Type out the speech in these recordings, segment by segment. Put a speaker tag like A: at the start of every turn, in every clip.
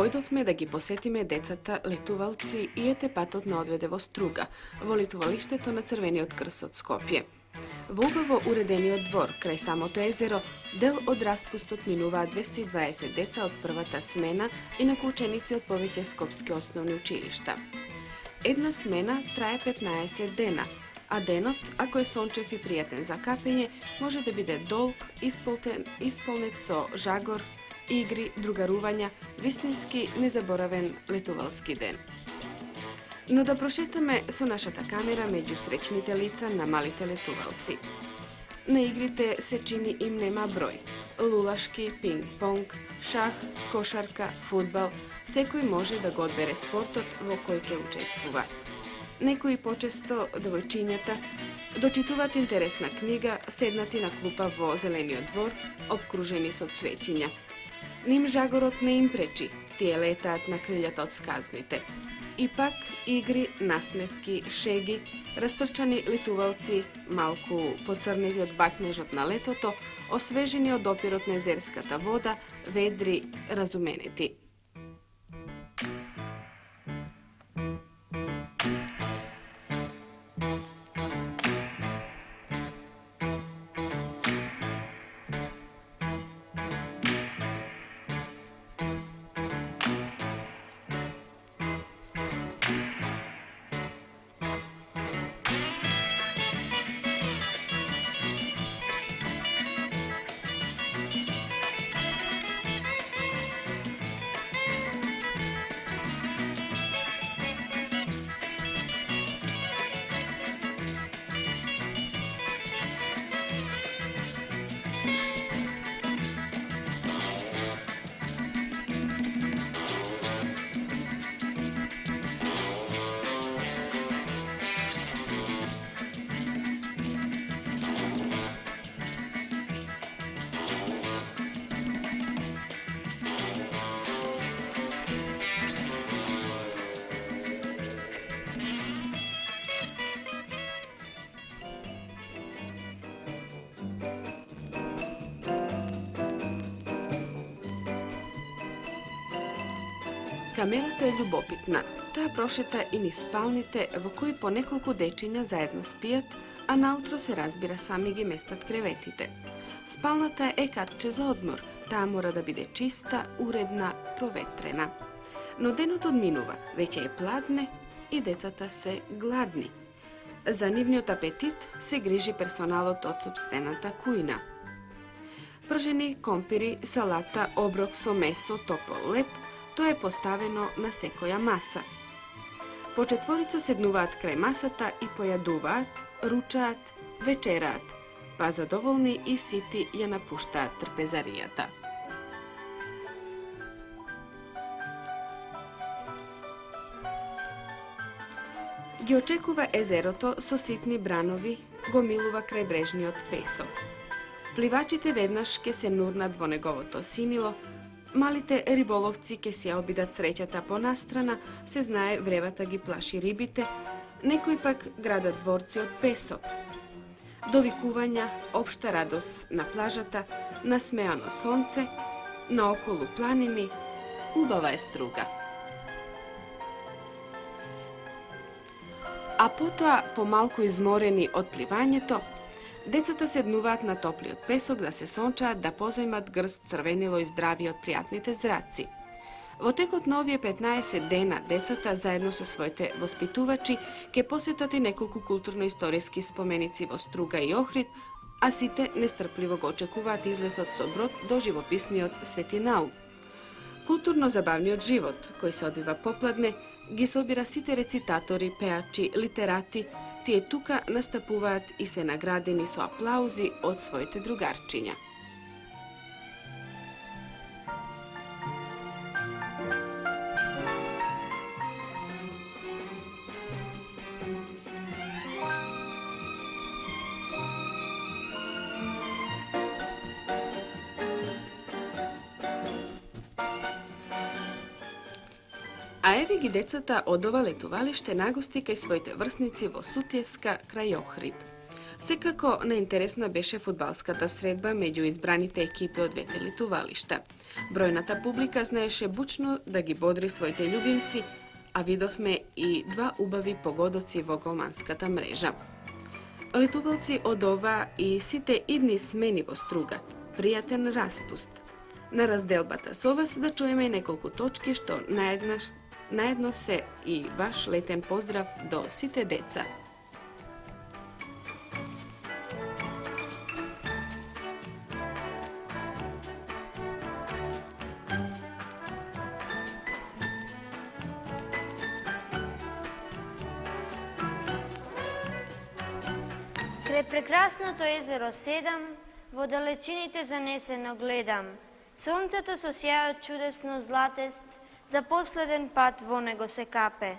A: Појдовме да ги посетиме децата летувалци и етепатот на одведе во Струга, во летувалиштето на Црвениот крст од Скопје. Во убаво уредениот двор, крај самото езеро, дел од распустот минуваат 220 деца од првата смена и на ученици од повеќе скопски основни училишта. Една смена трае 15 дена, а денот, ако е сончев и пријатен за капење, може да биде долг, исполнет со жагор, игри, другарувања, вистински незаборавен летувалски ден. Но да прошетаме со нашата камера меѓу среќните лица на малите летувалци. На игрите се чини им нема број. Лулашки, пинг-понг, шах, кошарка, фудбал, секој може да го одбере спортот во кој ќе учествува. Некои почесто девојчињата дочитуваат интересна книга, седнати на клупа во зелениот двор, обкружени со цветиња. Ним жагорот не им пречи, тие летаат на крилјата од сказните. И пак игри, насмевки, шеги, растрчани летувалци, малку поцрнети од бакнежот на летото, освежени од опирот на езерската вода, ведри, разуменети. Камерата е љубопитна. Таа прошета и низ спалните во кои по неколку дечиња заедно спијат, а наутро се разбира сами ги местат креветите. Спалната е катче за одмор. Таа мора да биде чиста, уредна, проветрена. Но денот одминува, веќе е пладне и децата се гладни. За нивниот апетит се грижи персоналот од сопстената кујна. Пржени компири, салата, оброк со месо, топол леп, тоа е поставено на секоја маса. По четворица седнуваат крај масата и појадуваат, ручаат, вечераат, па задоволни и сити ја напуштаат трпезаријата. Ги очекува езерото со ситни бранови, го милува крајбрежниот песок. Пливачите веднаш ќе се нурнат во неговото синило. Малите риболовци ќе си ја обидат среќата понастрана, се знае вревата ги плаши рибите, некои пак градат дворци од песок. Довикувања, општа радост на плажата, насмеано сонце, наоколу планини, убава е Струга. А потоа, помалку изморени од пливањето, децата седнуваат на топлиот песок да се сончаат, да позајмат грст црвенило и здрави од пријатните зраци. Во текот на овие 15 дена, децата заедно со своите воспитувачи ќе посетат и неколку културно-историски споменици во Струга и Охрид, а сите нестрпливо го очекуваат излетот со брод до живописниот Свети Наум. Културно-забавниот живот, кој се одвива попладне, ги собира сите рецитатори, пеачи, литерати. Тие тука настапуваат и се наградени со аплаузи од своите другарчиња. А еве ги децата од ова летувалиште нагости кај своите врсници во Сутјеска крај Охрид. Секако наинтересна беше фудбалската средба меѓу избраните екипи од двете летувалишта. Бројната публика знаеше бучно да ги бодри своите љубимци, а видовме и два убави погодоци во голманската мрежа. Летувалци од ова и сите идни смени во Струга, пријатен распуст. На разделбата со вас да чуеме неколку точки што наедно се и ваш летен поздрав до сите деца.
B: Крај прекрасното езеро седам, во далечините занесено гледам. Сонцето со сјајот чудесно златест, за последен пат во него се капе.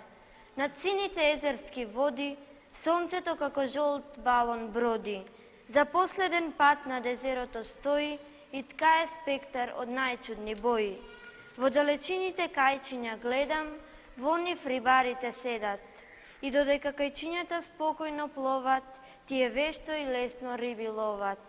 B: Над сините езерски води, сонцето како жолт балон броди. За последен пат над езерото стои и ткае спектар од најчудни бои. Во далечините кајчиња гледам, во нив рибарите седат. И додека кајчињата спокојно пловат, тие вешто и лесно риби ловат.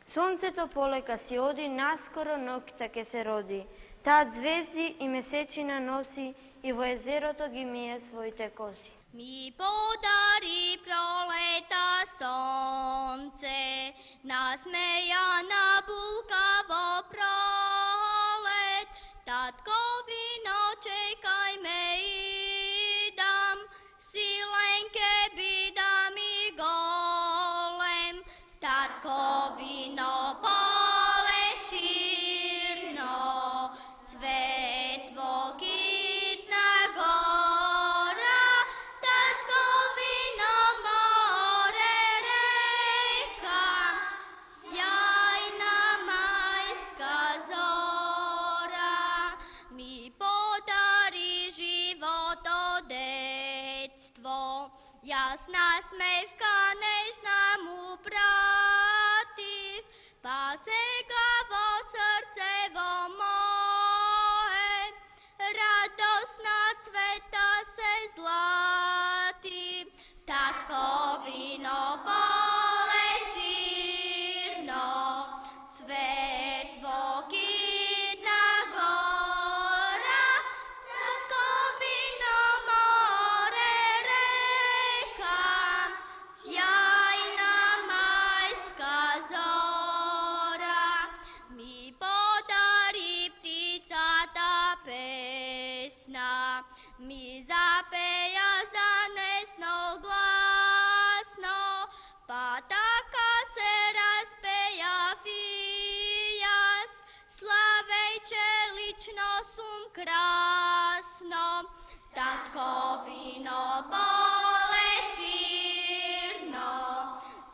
B: Сонцето полека си оди, наскоро ноќта ке се роди. Таат звезди и месечина носи и во езерото ги мие своите коси.
C: Ми подари пролета сонце, насмејана булка во пролет. Татковино, чекај ме идам, силен ке бидам и голем. Татковино, поле ширно, цвет во китна гора. Татковино, море, река, сјајна мајска зора. Ми подари живото детство, јасна смевка нежна му пратив, па сега во срцево мое, радосна цвета се злати. Татковино, поле ширно, цвет во китна гора. Татковино, море, река, сјајна мајска зора. Ми подари птицата песна, ми запеја занесно гласно, па така се распејав и јас, славејќе лично сум красно. Татковино, поле ширно,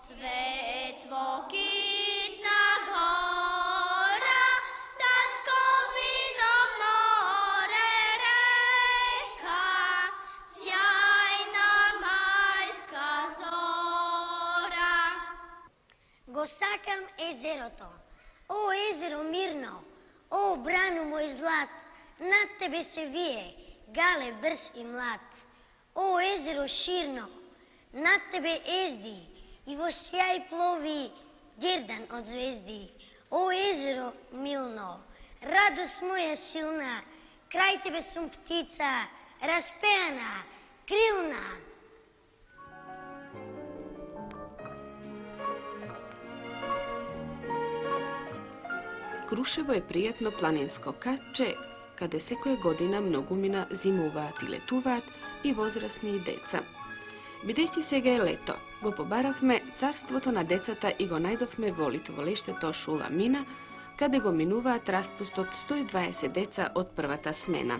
C: цвет во китна гора. Татковино, море, река, сјајна мајска зора.
D: Го сакам езерото. О, езеро мирно, о, брану мој злат, над тебе се вие, гале брз и млад. О, езеро ширно, над тебе езди, и во сјај плови гердан од звезди. О, езеро милно, радост моја силна, крај тебе сум птица, распеана, крилна.
A: Крушево е пријатно планинско катче, каде секоја година многумина зимуваат и летуваат и возрастни и деца. Бидејќи сега е лето, го побаравме царството на децата и го најдовме во летувалиштето Шула Мина, каде го минуваат распустот 120 деца од првата смена.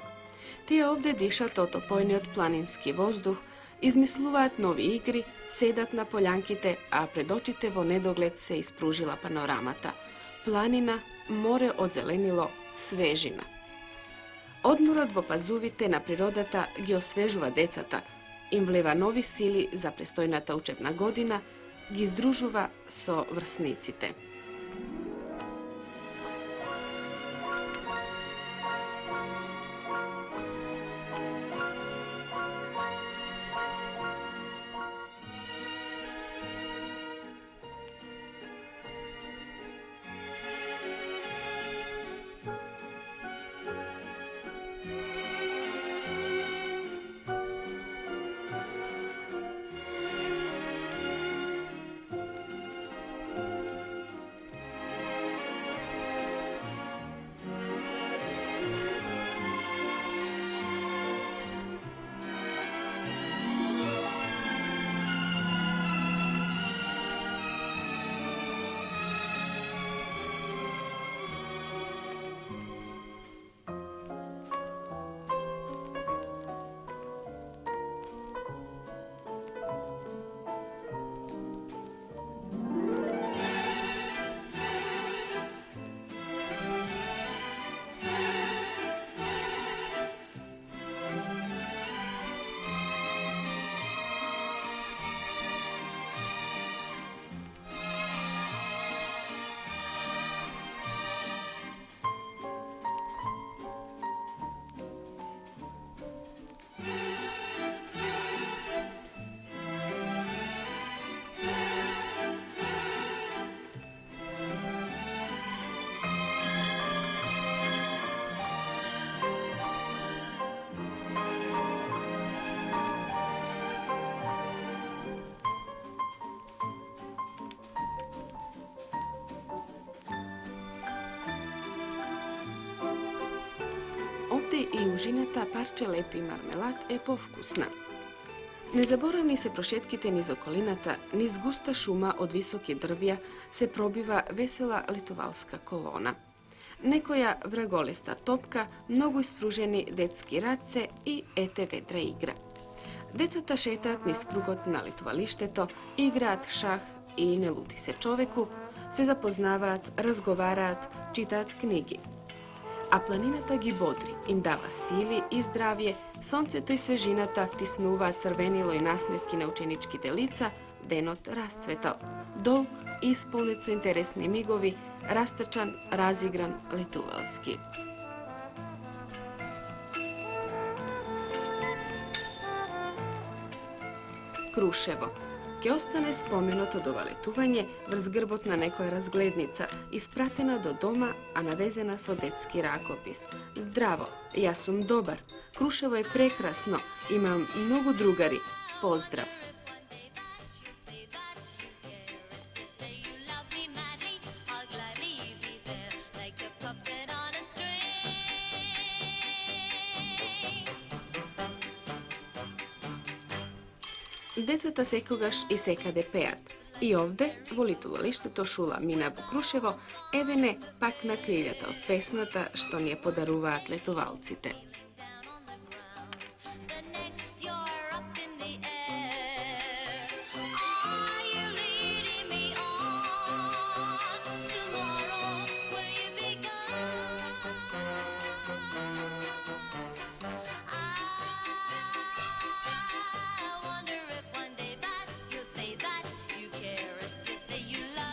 A: Тие овде дишат од опојниот планински воздух, измислуваат нови игри, седат на полјанките, а пред очите во недоглед се испружила панорамата. Планина, море одзеленило, свежина. Одморот во пазувите на природата ги освежува децата, им влева нови сили за престојната учебна година, ги здружува со врсниците. i užinata parče lepi marmelat e povkusna. Nezaboravni se prošetkite niz okolinata, niz gusta šuma od visoke drvja se probiva vesela litovalska kolona. Nekoja vragolista topka, mnogo ispruženi detski race i ete vedra igra. Decata šetat niz krugot na litovališteto, igrat šah i ne luti se čoveku, se zapoznavat, razgovarat, čitat knjigi. A planinata gi bodri, im dava sili i zdravje, sonceto i svežinata vtisnuva crvenilo i nasmevki na učenički delica, denot rascvetal. Dolg, ispolnit su interesni migovi, rastrčan, razigran, lituvalski. Kruševo. Ke ostane spomenuto do valetuvanje, vrz grbotna nekoja razglednica, ispratena do doma, a navezena so detski rakopis. Zdravo, ja sum dobar, Kruševo je prekrasno, imam mnogo drugari, pozdrav. Decata sekogaš i sekade pejat. I ovde, volituvališteto šula Minavu Kruševo, evene pak na kriljata od pesnata, što nije podaruva atletovalcite.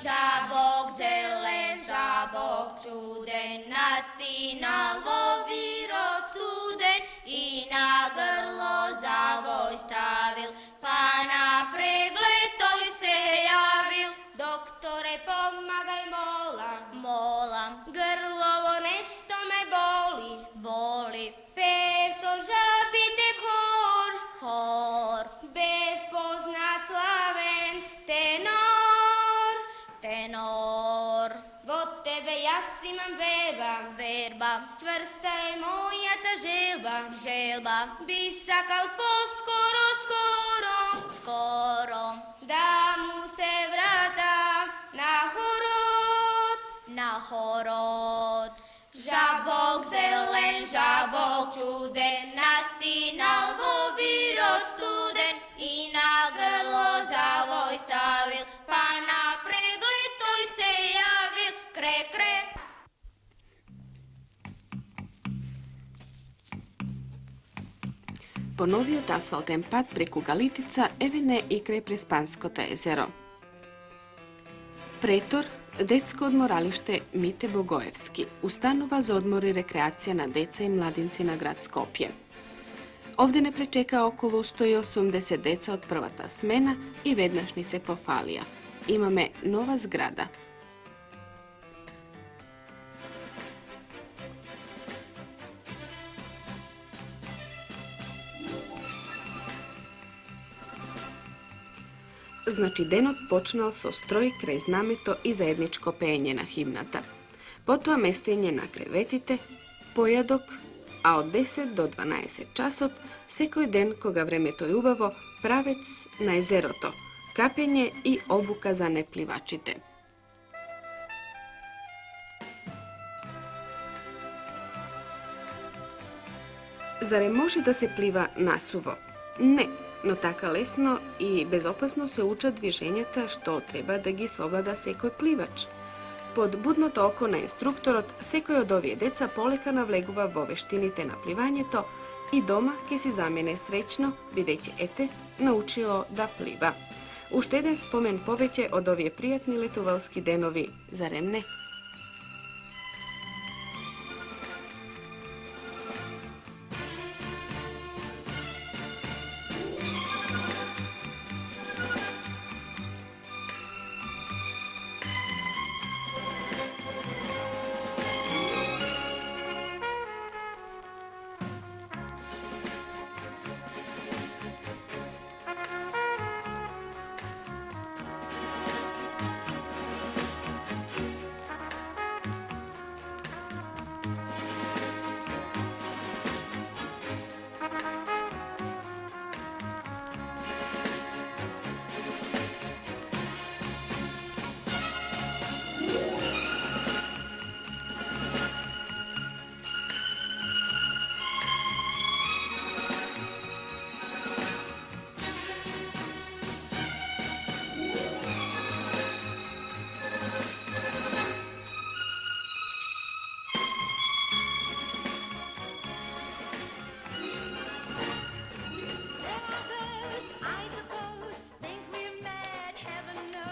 C: Žabok zelen, žabok čuden, nasti na lovirod suden i na grlo zavoj stavil, pa na pregled toj se javil. Doktore, pomagaj, molam, molam, grlovo nešto me boli, boli. Peso žabite hor, hor, bez poznat slaven tenor, tenor. Od tebe ja imam verba, verba, čvrsta je moja ta želba, želba. Bi sakal poskoro, skoro, skoro, da mu se vrata na horod, na horod. Žabok zelen, žabok čuden, nasti na lovirod studen i na grlo zavoj stavil, pa na pregled toj se javil, kre, kre.
A: Ponovio asfalten pad preko Galičica, evene i kraj Prespanskota jezero. Pretor, detsko odmoralište Mite Bogojevski, ustanova za odmor i rekreacija na deca i mladinci na grad Skopje. Ovdje ne prečeka okolo 180 deca od prvata smena i vednašni se pofalija. Imame nova zgrada. Znači denot počnal so stroj kraj znameto i zajedničko pejenje na himnata. Potom mestenje na krevetite, pojadok, a od 10 do 12 časot sekoj den koga vremeto ljubavo pravec na jezeroto, kapenje i obuka za neplivačite. Zare može da se pliva nasuvo? Ne, no taka lesno i bezopasno se uča dviženjata što treba da gi savlada sekoj plivač. Pod budното oko na instruktorot sekoj od ovije deca poleka navlegува vo veštini te na plivanjeto i doma ke si zamene srećno, videće ete, naučilo da pliva. Ušteden spomen poveće od ovije prijatni letovalski denovi, zarem ne?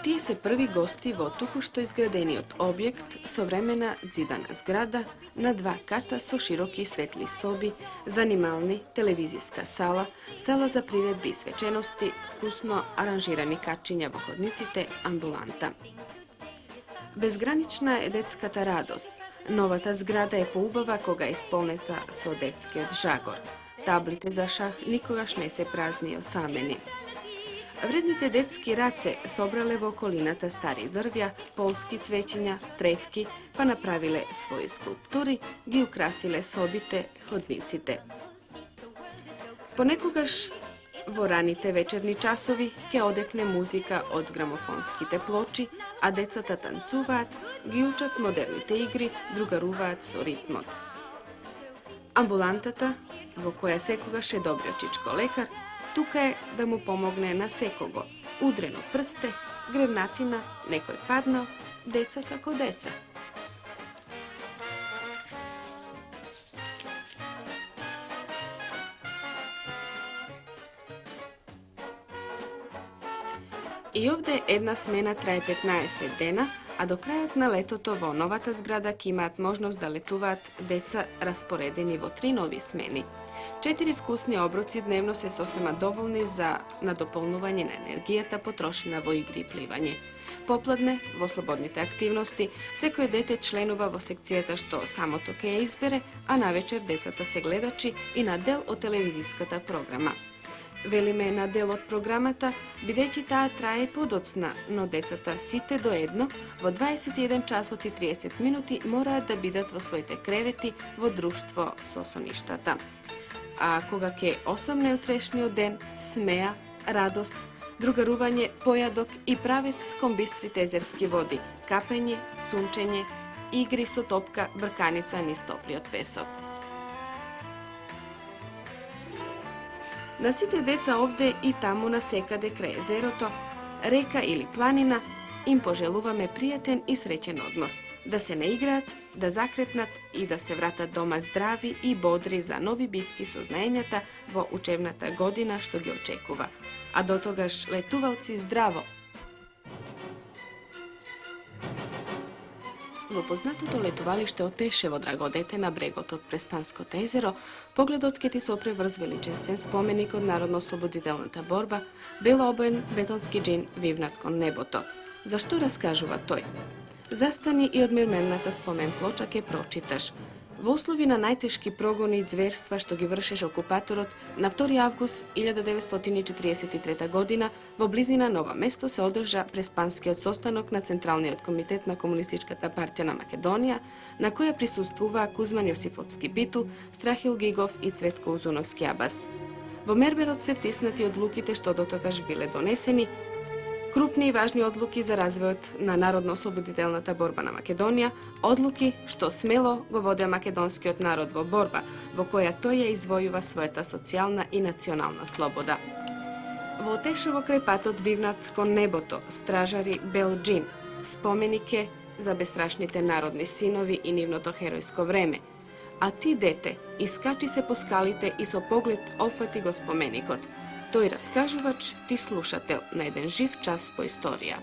A: Tije se prvi gosti vo tukušto izgradeniot objekt, sovremena zidana zgrada, na 2 kata so široki svetli sobi, zanimalni, televizijska sala, sala za priredbi i svečenosti, vkusno aranžirani kačinja vo hodnicite, ambulanta. Bezgranična je detskata radost. Novata zgrada je poubava koga je ispolneta so detski od žagor. Tablite za šah nikogaš ne se prazni osameni. Vrednite detski race sobrale v okolinata stari drvja, polski cvećinja, trevki, pa napravile svoje skulpturi i ukrasile sobite, hodnicite. Ponekogaš vo ranite večerni časovi ke odekne muzika od gramofonskite ploči, a decata tancuvat, gi učat modernite igri, drugaruvat so ritmot. Ambulantata, vo koja sekogaše dobrjočičko lekar, tuka je da mu pomogne na sekogo, udreno prste, grevnatina, nekoj padnao, deca kako deca. I ovdje jedna smena traje 15 dena, a do kraja na letoto vo novata zgrada ki imat možnost da letuvat deca rasporedeni vo 3 novi smeni. 4 vkusni obroci dnevno se sosema dovoljni za nadopolnuvanje na energijeta potrošena vo igri i plivanje. Popladne, vo slobodnite aktivnosti, seko dete členova vo sekcijeta što samo toke je izbere, a navečer decata se gledači i na del od televizijskata programa. Velime na del od programata, bideći ta traje podocna, no decata site do jedno, vo 21 časot i 30 minuti mora da bidat vo svojte kreveti vo društvo sosoništata. A koga ke osamne utrešnio den, smeja, radost, drugaruvanje, pojadok i pravec kombistri tezerski vodi, kapenje, sunčenje, igri so topka, brkanica niz topli od pesok. Nasite deca ovde i tamo na sekade kraj jezeroto, reka ili planina, im poželuvame prijaten i srećen odmor. Da se ne igrat, da zakrepnat i da se vratat doma zdravi i bodri za novi bitki soznajenjata vo učebnata godina što gi očekuva. A do togaš letuvalci zdravo! Vo poznatото letovalište Oteševo Dragodete na bregot od Prespanskото jezero, pogledot ke ti se oprevrs veličenstven spomenik od Narodno-osloboditelната borba, bilo obojen betonski džin vivnat kon neboto. Zašto raskažuva toj? Zastani i odmir mennata spomen pločake pročitaš. V uslovi na najteški progoni i zverstva što gi vršeš okupatorot, na 2. avgust 1943. godina vo blizina Nova mesto se održa prespanski odsostanok na Centralniот komitet na Komunističkata partija na Makedonija, na koja prisustvuva Kuzman Josifovski Bitu, Strahil Gigov i Cvetko Uzunovski Abas. Vo merberot se vtisnati odlukite što do togaš bile doneseni, krupni i važni odluki za razvojot na Narodno-osloboditelната borba na Makedonija, odluki što smelo go vode makedonskiot narod vo borba, vo koja to je izvojuva svojeta socijalna i nacionalna sloboda. Vo Oteševo kraj patot vivnat kon neboto, stražari bel džin, spomenike za bestrašnite narodni sinovi i nivnoto herojsko vreme. A ti dete, iskači se po skalite i so pogled ofati go spomenikot. To i raskažuvač, ti slušatelj na jedan živ čas po istorija.